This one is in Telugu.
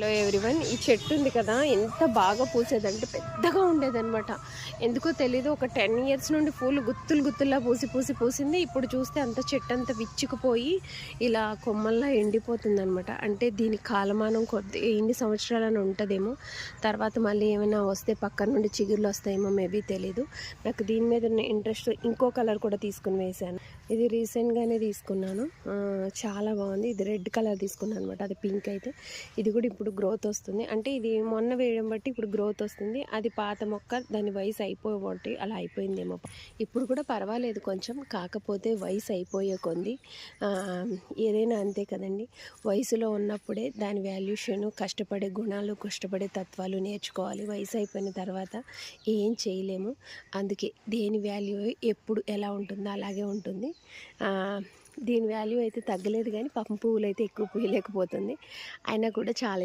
హలో ఎవ్రీవన్, ఈ చెట్టు ఉంది కదా, ఎంత బాగా పూసేదంటే పెద్దగా ఉండేదన్నమాట. ఎందుకో తెలీదు, ఒక 10 ఇయర్స్ నుండి పూలు గుత్తులు గుత్తుల్లా పూసింది. ఇప్పుడు చూస్తే అంత చెట్టు అంతా విచ్చుకుపోయి ఇలా కొమ్మల్లా ఎండిపోతుందన్నమాట. అంటే దీని కాలమానం కొద్ది ఎన్ని సంవత్సరాలని ఉంటుందేమో, తర్వాత మళ్ళీ ఏమైనా వస్తే పక్కన నుండి చిగుర్లు వస్తాయేమో, మేబీ తెలీదు. నాకు దీని మీద ఇంట్రెస్ట్ ఇంకో కలర్ కూడా తీసుకుని వేశాను. ఇది రీసెంట్గానే తీసుకున్నాను, చాలా బాగుంది. ఇది రెడ్ కలర్ తీసుకున్నాను అనమాట, అది పింక్ అయితే. ఇది కూడా ఇప్పుడు గ్రోత్ వస్తుంది, అంటే ఇది మొన్న వేయడం బట్టి ఇప్పుడు గ్రోత్ వస్తుంది. అది పాత మొక్క, దాని వయసు అయిపోయి అలా అయిపోయిందేమో. ఇప్పుడు కూడా పర్వాలేదు కొంచెం, కాకపోతే వయసు అయిపోయే కొంది ఏదైనా అంతే కదండి. వయసులో ఉన్నప్పుడే దాని వాల్యూషన్, కష్టపడే గుణాలు, కష్టపడే తత్వాలు నేర్చుకోవాలి. వయసు అయిపోయిన తర్వాత ఏం చేయలేము. అందుకే దేని వాల్యూ ఎప్పుడు ఎలా ఉంటుందో అలాగే ఉంటుంది. దీని వాల్యూ అయితే తగ్గలేదు, కానీ పాపం పువ్వులు అయితే ఎక్కువ పూయలేకపోతుంది. అయినా కూడా చాలా